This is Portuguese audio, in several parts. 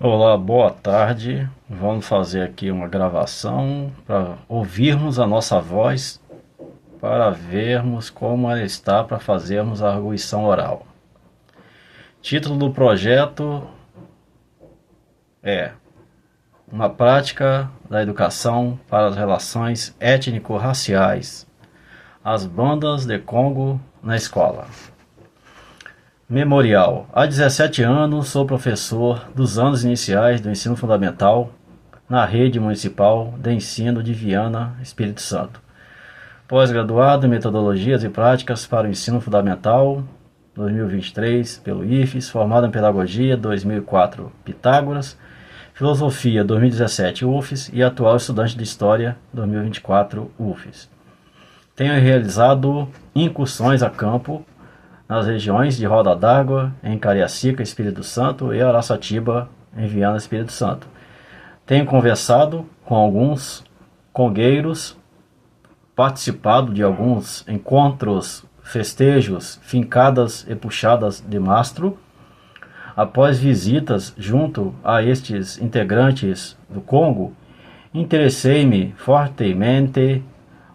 Olá, boa tarde. Vamos fazer aqui uma gravação para ouvirmos a nossa voz, para vermos como ela está para fazermos a arguição oral. Título do projeto é Uma prática da educação para as relações étnico-raciais, as bandas de Congo na escola. Memorial. Há 17 anos sou professor dos anos iniciais do ensino fundamental na rede municipal de ensino de Viana, Espírito Santo. Pós-graduado em metodologias e práticas para o ensino fundamental 2023 pelo IFES, formado em pedagogia 2004 Pitágoras, filosofia 2017 UFES e atual estudante de história 2024 UFES. Tenho realizado incursões a campo nas regiões de Roda d'Água, em Cariacica, Espírito Santo, e Araçatiba, em Viana, Espírito Santo. Tenho conversado com alguns congueiros, participado de alguns encontros, festejos, fincadas e puxadas de mastro. Após visitas junto a estes integrantes do Congo, interessei-me fortemente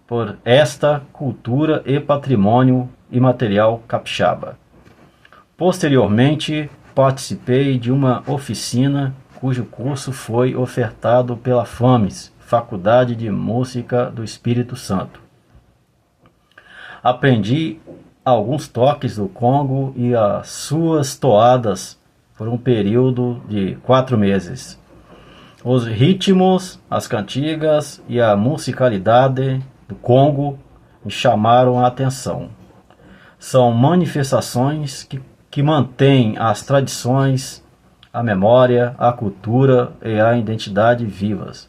por esta cultura e patrimônio imaterial capixaba. Posteriormente, participei de uma oficina cujo curso foi ofertado pela FAMES, Faculdade de Música do Espírito Santo. Aprendi alguns toques do Congo e as suas toadas por um período de 4 meses. Os ritmos, as cantigas e a musicalidade do Congo me chamaram a atenção. São manifestações que mantêm as tradições, a memória, a cultura e a identidade vivas.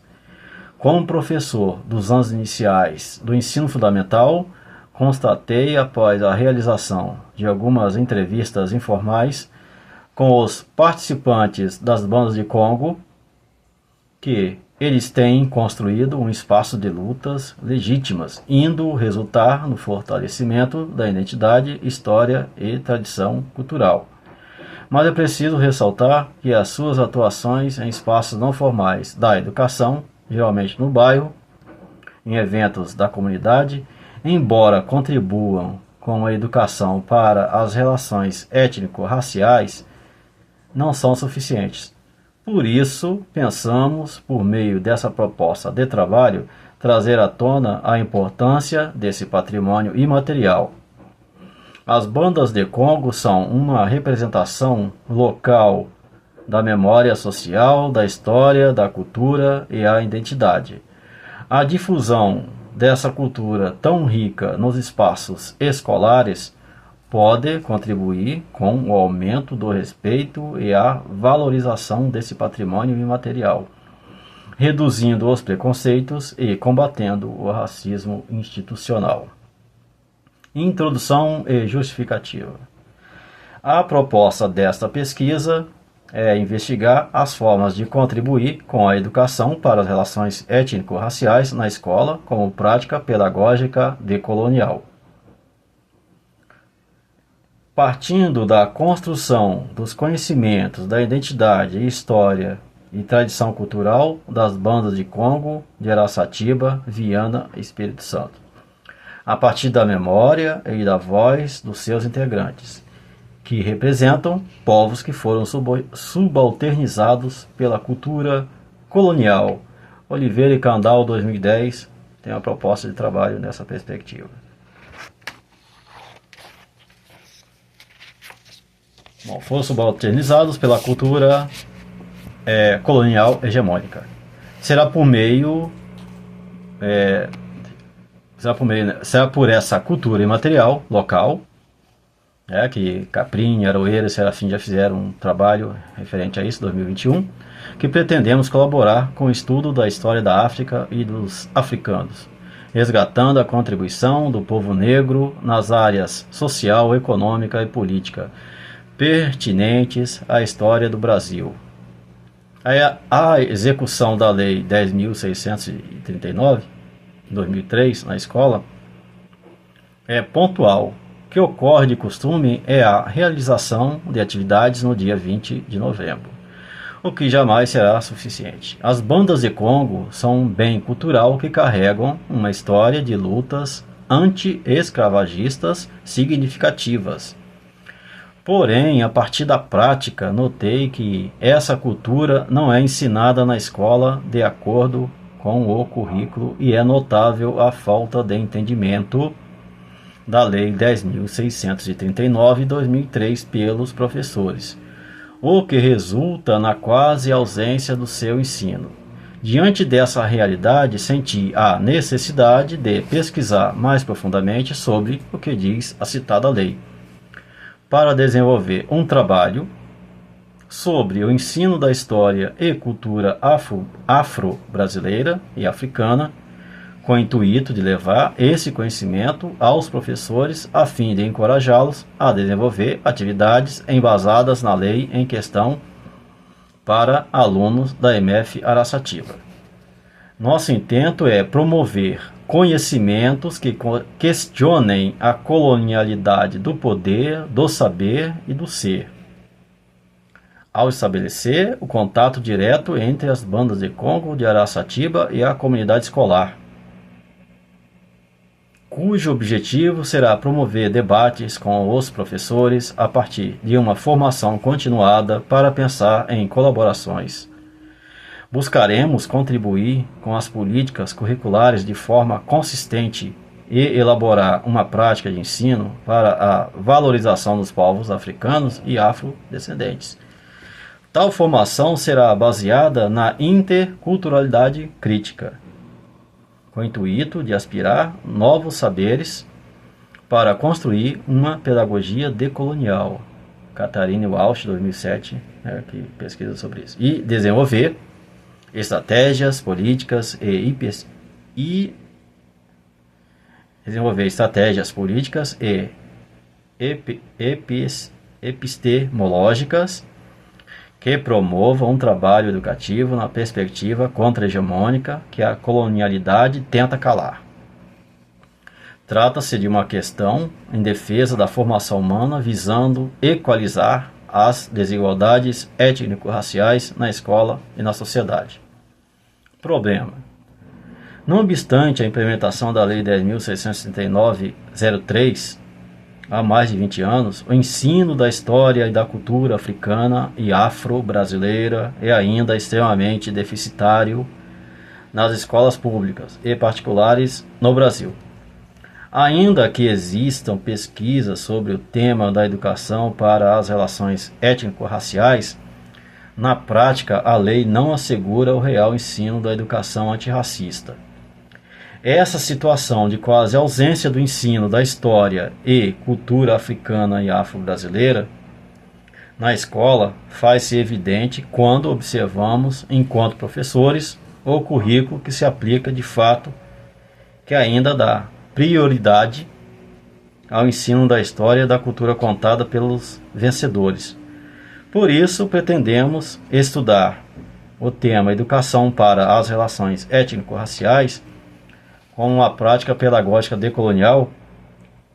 Como professor dos anos iniciais do ensino fundamental, constatei, após a realização de algumas entrevistas informais com os participantes das bandas de Congo, que eles têm construído um espaço de lutas legítimas, indo resultar no fortalecimento da identidade, história e tradição cultural. Mas é preciso ressaltar que as suas atuações em espaços não formais da educação, geralmente no bairro, em eventos da comunidade, embora contribuam com a educação para as relações étnico-raciais, não são suficientes. Por isso, pensamos, por meio dessa proposta de trabalho, trazer à tona a importância desse patrimônio imaterial. As bandas de Congo são uma representação local da memória social, da história, da cultura e a identidade. A difusão dessa cultura tão rica nos espaços escolares pode contribuir com o aumento do respeito e a valorização desse patrimônio imaterial, reduzindo os preconceitos e combatendo o racismo institucional. Introdução e justificativa. A proposta desta pesquisa é investigar as formas de contribuir com a educação para as relações étnico-raciais na escola como prática pedagógica decolonial. Partindo da construção dos conhecimentos da identidade, história e tradição cultural das bandas de Congo, de Araçatiba, Viana e Espírito Santo, a partir da memória e da voz dos seus integrantes, que representam povos que foram subalternizados pela cultura colonial. Oliveira e Candal, 2010, tem uma proposta de trabalho nessa perspectiva. Bom, foram subalternizados pela cultura colonial hegemônica. Será por essa cultura imaterial local, que Caprim, Aroeira e Serafim já fizeram um trabalho referente a isso, 2021, que pretendemos colaborar com o estudo da história da África e dos africanos, resgatando a contribuição do povo negro nas áreas social, econômica e política, pertinentes à história do Brasil. A execução da Lei 10.639, 2003, na escola, é pontual. O que ocorre de costume é a realização de atividades no dia 20 de novembro. o que jamais será suficiente. As bandas de Congo são um bem cultural que carregam uma história de lutas anti-escravagistas significativas. Porém, a partir da prática, notei que essa cultura não é ensinada na escola de acordo com o currículo e é notável a falta de entendimento da Lei 10.639 de 2003 pelos professores, o que resulta na quase ausência do seu ensino. Diante dessa realidade, senti a necessidade de pesquisar mais profundamente sobre o que diz a citada lei, para desenvolver um trabalho sobre o ensino da história e cultura afro-brasileira e africana, com o intuito de levar esse conhecimento aos professores a fim de encorajá-los a desenvolver atividades embasadas na lei em questão para alunos da EMF Araçatiba. Nosso intento é promover conhecimentos que questionem a colonialidade do poder, do saber e do ser, ao estabelecer o contato direto entre as bandas de Congo de Araçatiba e a comunidade escolar, cujo objetivo será promover debates com os professores a partir de uma formação continuada para pensar em colaborações. Buscaremos contribuir com as políticas curriculares de forma consistente e elaborar uma prática de ensino para a valorização dos povos africanos e afrodescendentes. Tal formação será baseada na interculturalidade crítica, com o intuito de aspirar novos saberes para construir uma pedagogia decolonial. Catarina Walsh, 2007, que pesquisa sobre isso. E desenvolver estratégias políticas epistemológicas que promovam um trabalho educativo na perspectiva contra-hegemônica que a colonialidade tenta calar. Trata-se de uma questão em defesa da formação humana visando equalizar as desigualdades étnico-raciais na escola e na sociedade. Problema. Não obstante a implementação da Lei 10.639/03, há mais de 20 anos, o ensino da história e da cultura africana e afro-brasileira é ainda extremamente deficitário nas escolas públicas e particulares no Brasil. Ainda que existam pesquisas sobre o tema da educação para as relações étnico-raciais, na prática a lei não assegura o real ensino da educação antirracista. Essa situação de quase ausência do ensino da história e cultura africana e afro-brasileira na escola faz-se evidente quando observamos, enquanto professores, o currículo que se aplica de fato, que ainda dá prioridade ao ensino da história e da cultura contada pelos vencedores. Por isso, pretendemos estudar o tema Educação para as Relações Étnico-Raciais como uma prática pedagógica decolonial,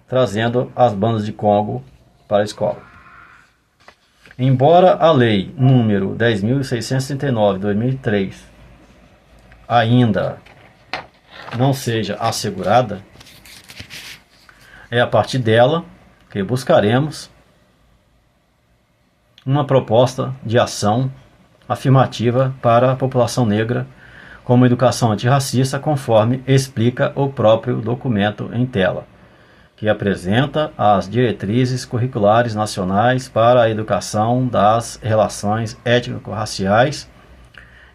trazendo as bandas de Congo para a escola. Embora a Lei número 10.639 de 2003 ainda não seja assegurada, é a partir dela que buscaremos uma proposta de ação afirmativa para a população negra como educação antirracista, conforme explica o próprio documento em tela, que apresenta as diretrizes curriculares nacionais para a educação das relações étnico-raciais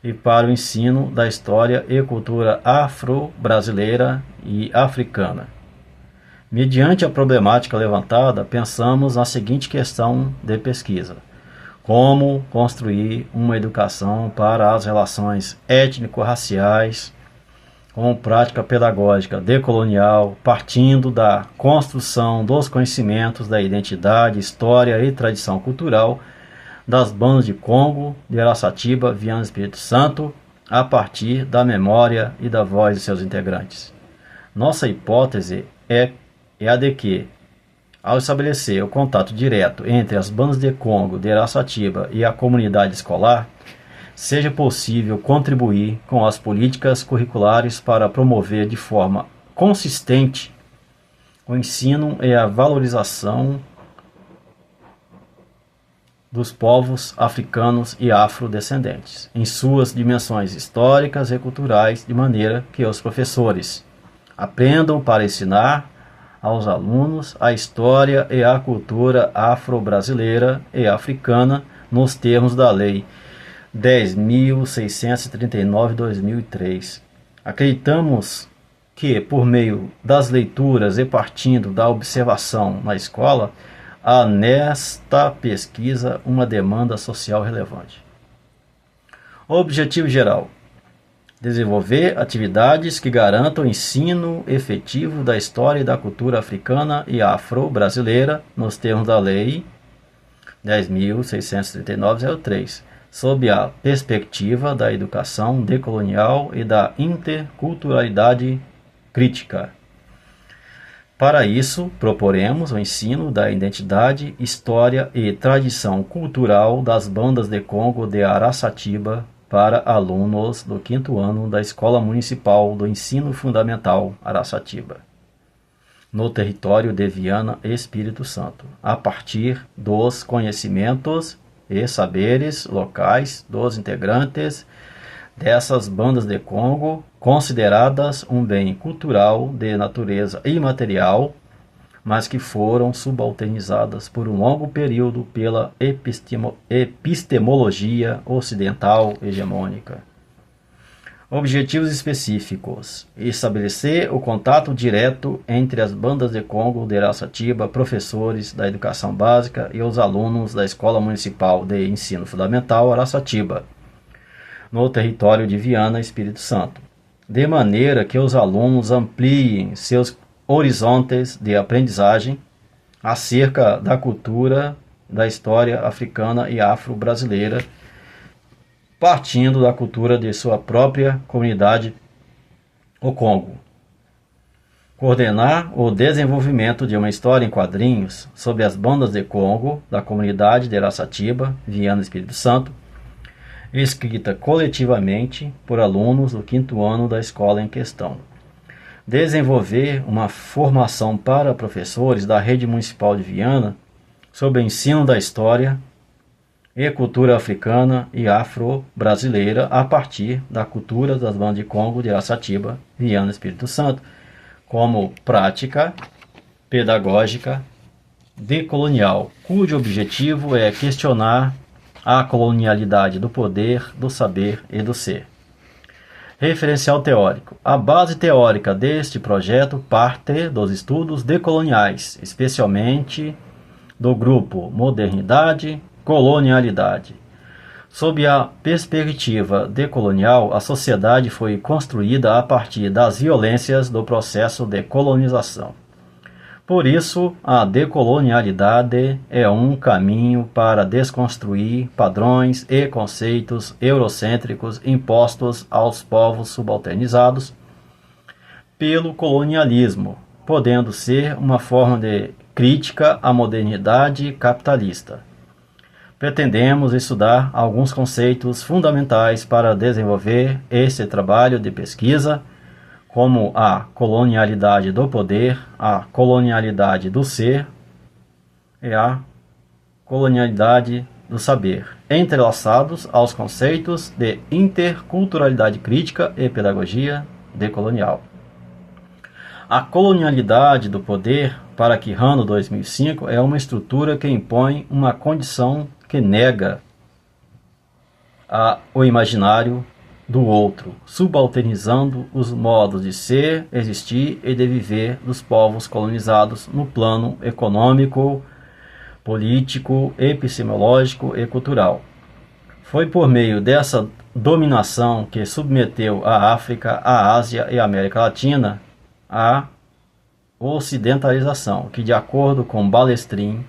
e para o ensino da história e cultura afro-brasileira e africana. Mediante a problemática levantada, pensamos na seguinte questão de pesquisa: como construir uma educação para as relações étnico-raciais como prática pedagógica decolonial, partindo da construção dos conhecimentos da identidade, história e tradição cultural das bandas de Congo, de Araçatiba, Viana do Espírito Santo, a partir da memória e da voz de seus integrantes. Nossa hipótese é a de que, ao estabelecer o contato direto entre as bandas de Congo, de Araçatiba e a comunidade escolar, seja possível contribuir com as políticas curriculares para promover de forma consistente o ensino e a valorização dos povos africanos e afrodescendentes, em suas dimensões históricas e culturais, de maneira que os professores aprendam para ensinar aos alunos a história e a cultura afro-brasileira e africana nos termos da Lei 10.639/2003. Acreditamos que, por meio das leituras e partindo da observação na escola, há nesta pesquisa uma demanda social relevante. Objetivo geral: desenvolver atividades que garantam o ensino efetivo da história e da cultura africana e afro-brasileira nos termos da Lei 10.639/03, sob a perspectiva da educação decolonial e da interculturalidade crítica. Para isso, proporemos o ensino da identidade, história e tradição cultural das bandas de Congo de Araçatiba para alunos do 5º ano da Escola Municipal do Ensino Fundamental Araçatiba, no território de Viana, Espírito Santo, a partir dos conhecimentos e saberes locais dos integrantes dessas bandas de Congo, consideradas um bem cultural de natureza imaterial, mas que foram subalternizadas por um longo período pela epistemologia ocidental hegemônica. Objetivos específicos: estabelecer o contato direto entre as bandas de Congo de Araçatiba, professores da educação básica e os alunos da Escola Municipal de Ensino Fundamental Araçatiba, no território de Viana, Espírito Santo, de maneira que os alunos ampliem seus horizontes de aprendizagem acerca da cultura, da história africana e afro-brasileira, partindo da cultura de sua própria comunidade, o Congo. Coordenar o desenvolvimento de uma história em quadrinhos sobre as bandas de Congo da comunidade de Araçatiba, Viana, Espírito Santo, escrita coletivamente por alunos do 5º ano da escola em questão. Desenvolver uma formação para professores da rede municipal de Viana sobre o ensino da história e cultura africana e afro-brasileira a partir da cultura das bandas de Congo de Araçatiba, Viana, Espírito Santo, como prática pedagógica decolonial, cujo objetivo é questionar a colonialidade do poder, do saber e do ser. Referencial teórico. A base teórica deste projeto parte dos estudos decoloniais, especialmente do grupo Modernidade, Colonialidade. Sob a perspectiva decolonial, a sociedade foi construída a partir das violências do processo de colonização. Por isso, a decolonialidade é um caminho para desconstruir padrões e conceitos eurocêntricos impostos aos povos subalternizados pelo colonialismo, podendo ser uma forma de crítica à modernidade capitalista. Pretendemos estudar alguns conceitos fundamentais para desenvolver esse trabalho de pesquisa, como a colonialidade do poder, a colonialidade do ser e a colonialidade do saber, entrelaçados aos conceitos de interculturalidade crítica e pedagogia decolonial. A colonialidade do poder, para Quijano 2005, é uma estrutura que impõe uma condição que nega o imaginário do outro, subalternizando os modos de ser, existir e de viver dos povos colonizados no plano econômico, político, epistemológico e cultural. Foi por meio dessa dominação que submeteu a África, a Ásia e a América Latina à ocidentalização, que, de acordo com Balestrin,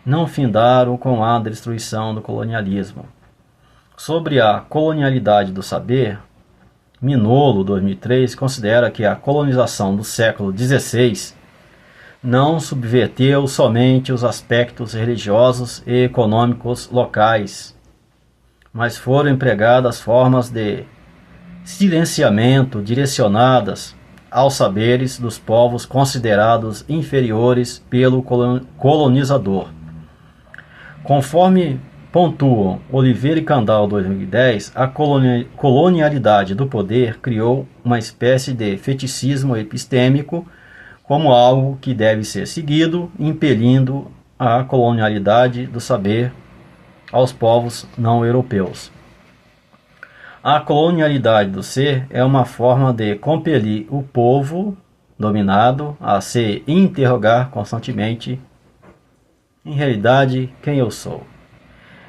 não findaram com a destruição do colonialismo. Sobre a colonialidade do saber, Minolo, 2003, considera que a colonização do século XVI não subverteu somente os aspectos religiosos e econômicos locais, mas foram empregadas formas de silenciamento direcionadas aos saberes dos povos considerados inferiores pelo colonizador. Conforme pontuam Oliveira e Candal 2010, a colonialidade do poder criou uma espécie de feticismo epistêmico como algo que deve ser seguido, impelindo a colonialidade do saber aos povos não europeus. A colonialidade do ser é uma forma de compelir o povo dominado a se interrogar constantemente: em realidade, quem eu sou?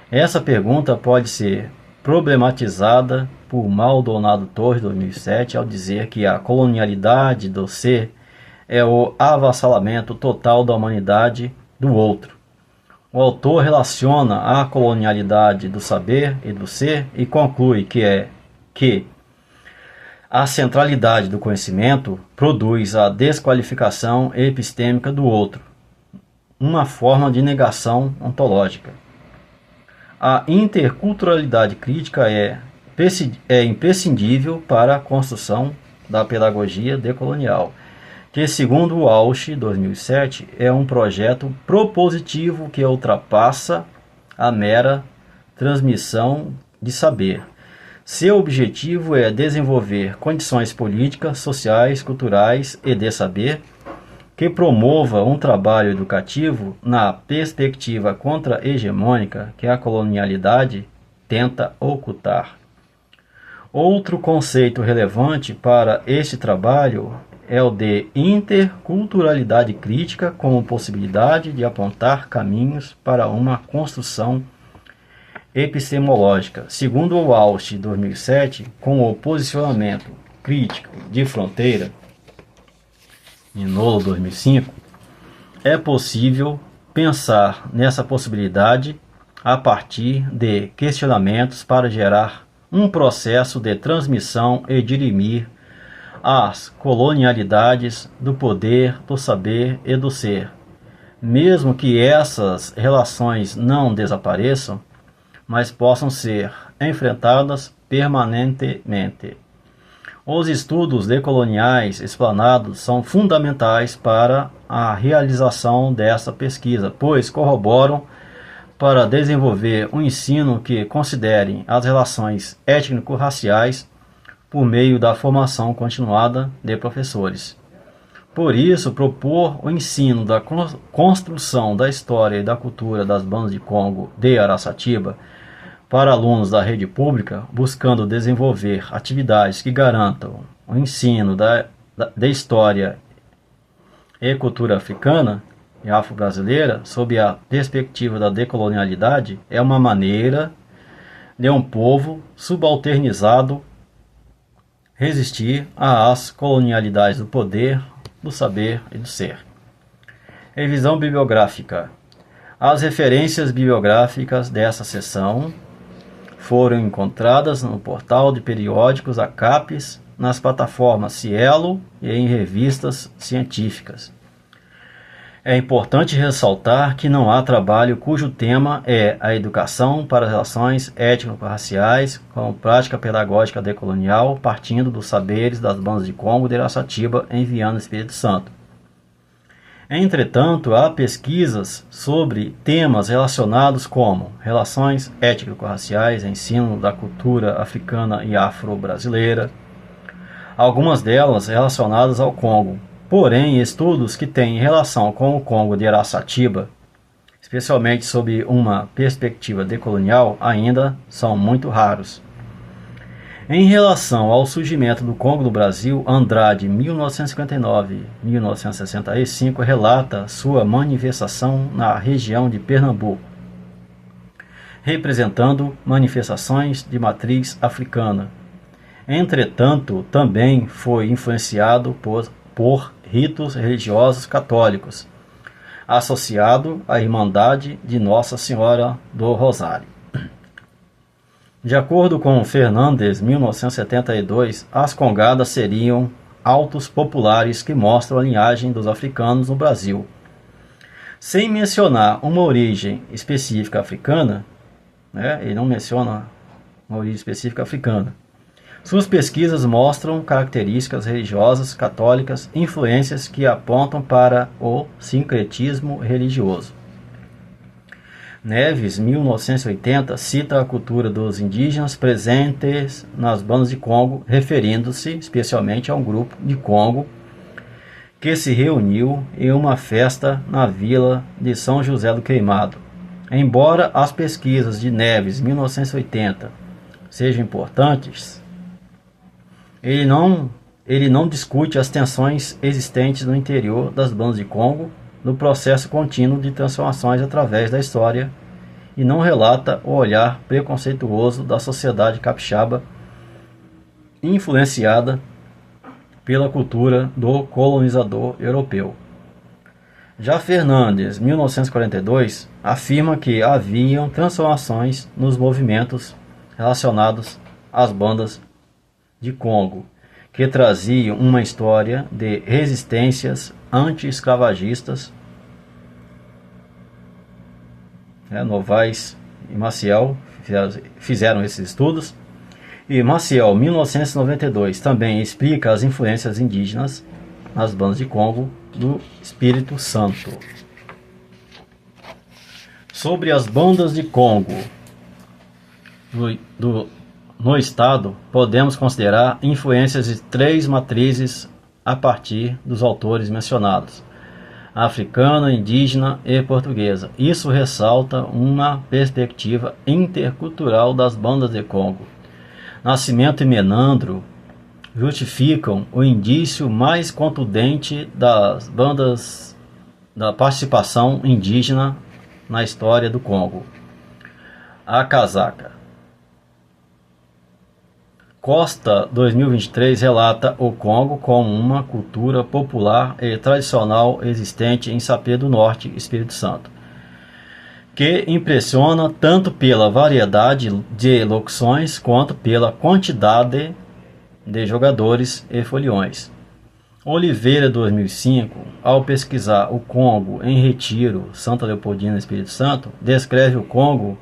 Essa pergunta pode ser problematizada por Maldonado Torres, 2007, ao dizer que a colonialidade do ser é o avassalamento total da humanidade do outro. O autor relaciona a colonialidade do saber e do ser e conclui que a centralidade do conhecimento produz a desqualificação epistêmica do outro, uma forma de negação ontológica. A interculturalidade crítica é imprescindível para a construção da pedagogia decolonial, que, segundo Walsh, 2007, é um projeto propositivo que ultrapassa a mera transmissão de saber. Seu objetivo é desenvolver condições políticas, sociais, culturais e de saber que promova um trabalho educativo na perspectiva contra-hegemônica que a colonialidade tenta ocultar. Outro conceito relevante para este trabalho é o de interculturalidade crítica como possibilidade de apontar caminhos para uma construção epistemológica. Segundo o Walsh, 2007, com o posicionamento crítico de fronteira, em Nolo, 2005, é possível pensar nessa possibilidade a partir de questionamentos para gerar um processo de transmissão e dirimir as colonialidades do poder, do saber e do ser. Mesmo que essas relações não desapareçam, mas possam ser enfrentadas permanentemente. Os estudos decoloniais explanados são fundamentais para a realização dessa pesquisa, pois corroboram para desenvolver um ensino que considere as relações étnico-raciais por meio da formação continuada de professores. Por isso, propor o ensino da construção da história e da cultura das bandas de Congo de Araçatiba para alunos da rede pública, buscando desenvolver atividades que garantam o ensino de história e cultura africana e afro-brasileira sob a perspectiva da decolonialidade, é uma maneira de um povo subalternizado resistir às colonialidades do poder, do saber e do ser. Revisão bibliográfica. As referências bibliográficas dessa seção foram encontradas no portal de periódicos ACAPES, nas plataformas Cielo e em revistas científicas. É importante ressaltar que não há trabalho cujo tema é a educação para as relações étnico-raciais como prática pedagógica decolonial, partindo dos saberes das bandas de Congo de Araçatiba em Viana, Espírito Santo. Entretanto, há pesquisas sobre temas relacionados como relações étnico-raciais, ensino da cultura africana e afro-brasileira, algumas delas relacionadas ao Congo. Porém, estudos que têm relação com o Congo de Araçatiba, especialmente sob uma perspectiva decolonial, ainda são muito raros. Em relação ao surgimento do Congo no Brasil, Andrade, 1959-1965, relata sua manifestação na região de Pernambuco, representando manifestações de matriz africana. Entretanto, também foi influenciado por ritos religiosos católicos, associado à Irmandade de Nossa Senhora do Rosário. De acordo com Fernandes, 1972, as congadas seriam autos populares que mostram a linhagem dos africanos no Brasil. Sem mencionar uma origem específica africana, ele não menciona uma origem específica africana. Suas pesquisas mostram características religiosas católicas, influências que apontam para o sincretismo religioso. Neves, 1980, cita a cultura dos indígenas presentes nas bandas de Congo, referindo-se especialmente a um grupo de Congo que se reuniu em uma festa na vila de São José do Queimado. Embora as pesquisas de Neves, 1980, sejam importantes, ele não discute as tensões existentes no interior das bandas de Congo no processo contínuo de transformações através da história e não relata o olhar preconceituoso da sociedade capixaba influenciada pela cultura do colonizador europeu. Já Fernandes, 1942, afirma que haviam transformações nos movimentos relacionados às bandas de Congo, que traziam uma história de resistências anti-escravagistas. Novaes e Maciel fizeram esses estudos. E Maciel, 1992, também explica as influências indígenas nas bandas de Congo do Espírito Santo. Sobre as bandas de Congo no estado, podemos considerar influências de 3 matrizes a partir dos autores mencionados: africana, indígena e portuguesa. Isso ressalta uma perspectiva intercultural das bandas de Congo. Nascimento e Menandro justificam o indício mais contundente das bandas da participação indígena na história do Congo. A casaca. Costa 2023 relata o Congo como uma cultura popular e tradicional existente em Sapé do Norte, Espírito Santo, que impressiona tanto pela variedade de locuções quanto pela quantidade de jogadores e foliões. Oliveira, 2005, ao pesquisar o Congo em Retiro, Santa Leopoldina, Espírito Santo, descreve o Congo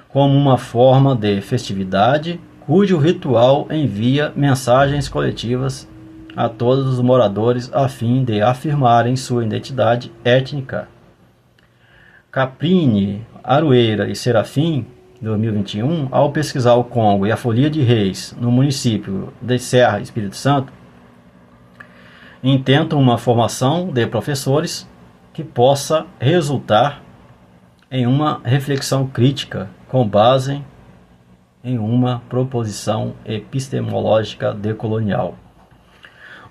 como uma forma de festividade cujo ritual envia mensagens coletivas a todos os moradores a fim de afirmarem sua identidade étnica. Caprini, Aroeira e Serafim, 2021, ao pesquisar o Congo e a Folia de Reis no município de Serra, Espírito Santo, intentam uma formação de professores que possa resultar em uma reflexão crítica com base em uma proposição epistemológica decolonial.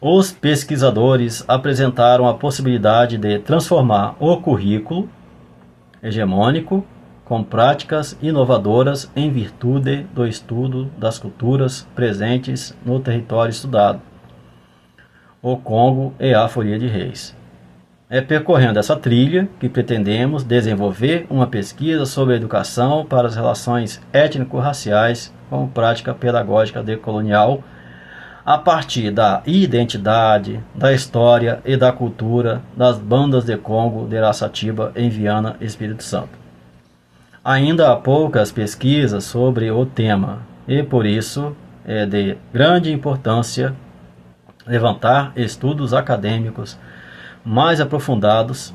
Os pesquisadores apresentaram a possibilidade de transformar o currículo hegemônico com práticas inovadoras em virtude do estudo das culturas presentes no território estudado, o Congo e a Folia de Reis. É percorrendo essa trilha que pretendemos desenvolver uma pesquisa sobre a educação para as relações étnico-raciais como prática pedagógica decolonial a partir da identidade, da história e da cultura das bandas de Congo de Araçatiba em Viana, Espírito Santo. Ainda há poucas pesquisas sobre o tema e por isso é de grande importância levantar estudos acadêmicos mais aprofundados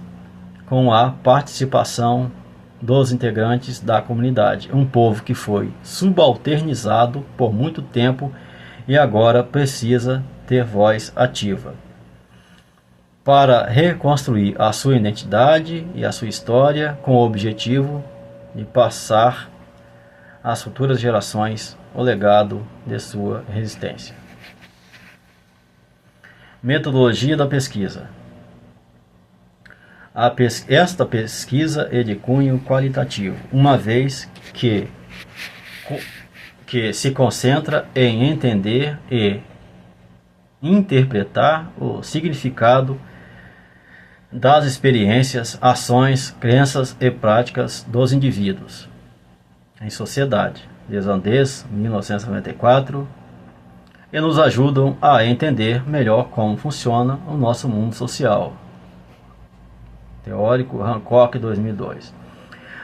com a participação dos integrantes da comunidade, um povo que foi subalternizado por muito tempo e agora precisa ter voz ativa para reconstruir a sua identidade e a sua história com o objetivo de passar às futuras gerações o legado de sua resistência. Metodologia da pesquisa. Esta pesquisa é de cunho qualitativo, uma vez que se concentra em entender e interpretar o significado das experiências, ações, crenças e práticas dos indivíduos em sociedade. Desandés, 1994, e nos ajudam a entender melhor como funciona o nosso mundo social. Teórico, Hancock, 2002.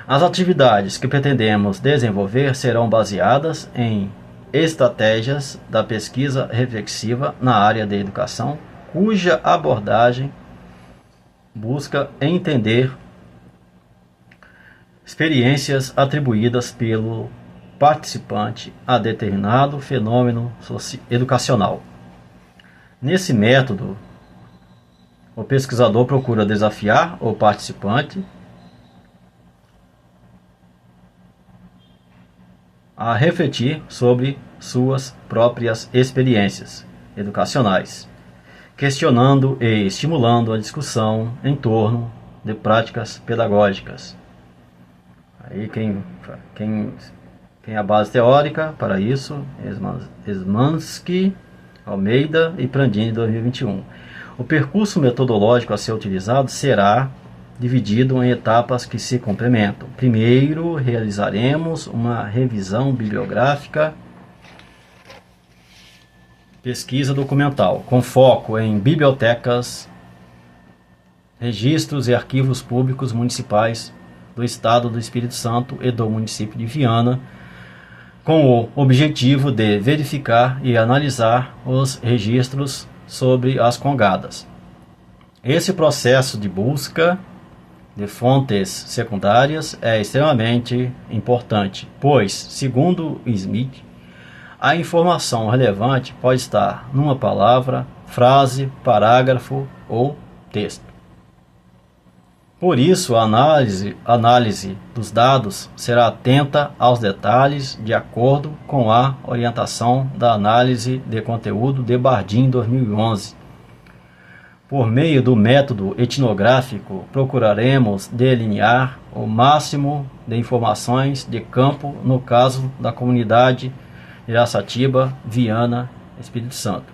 As atividades que pretendemos desenvolver serão baseadas em estratégias da pesquisa reflexiva na área da educação, cuja abordagem busca entender experiências atribuídas pelo participante a determinado fenômeno educacional. Nesse método, o pesquisador procura desafiar o participante a refletir sobre suas próprias experiências educacionais, questionando e estimulando a discussão em torno de práticas pedagógicas. Aí quem é a base teórica para isso, Szymanski, Almeida e Prandini, 2021. O percurso metodológico a ser utilizado será dividido em etapas que se complementam. Primeiro, realizaremos uma revisão bibliográfica, pesquisa documental, com foco em bibliotecas, registros e arquivos públicos municipais do Estado do Espírito Santo e do município de Viana, com o objetivo de verificar e analisar os registros sobre as congadas. Esse processo de busca de fontes secundárias é extremamente importante, pois, segundo Smith, a informação relevante pode estar numa palavra, frase, parágrafo ou texto. Por isso, a análise dos dados será atenta aos detalhes de acordo com a orientação da análise de conteúdo de Bardeen, 2011. Por meio do método etnográfico, procuraremos delinear o máximo de informações de campo no caso da comunidade Iraçatiba, Viana, Espírito Santo.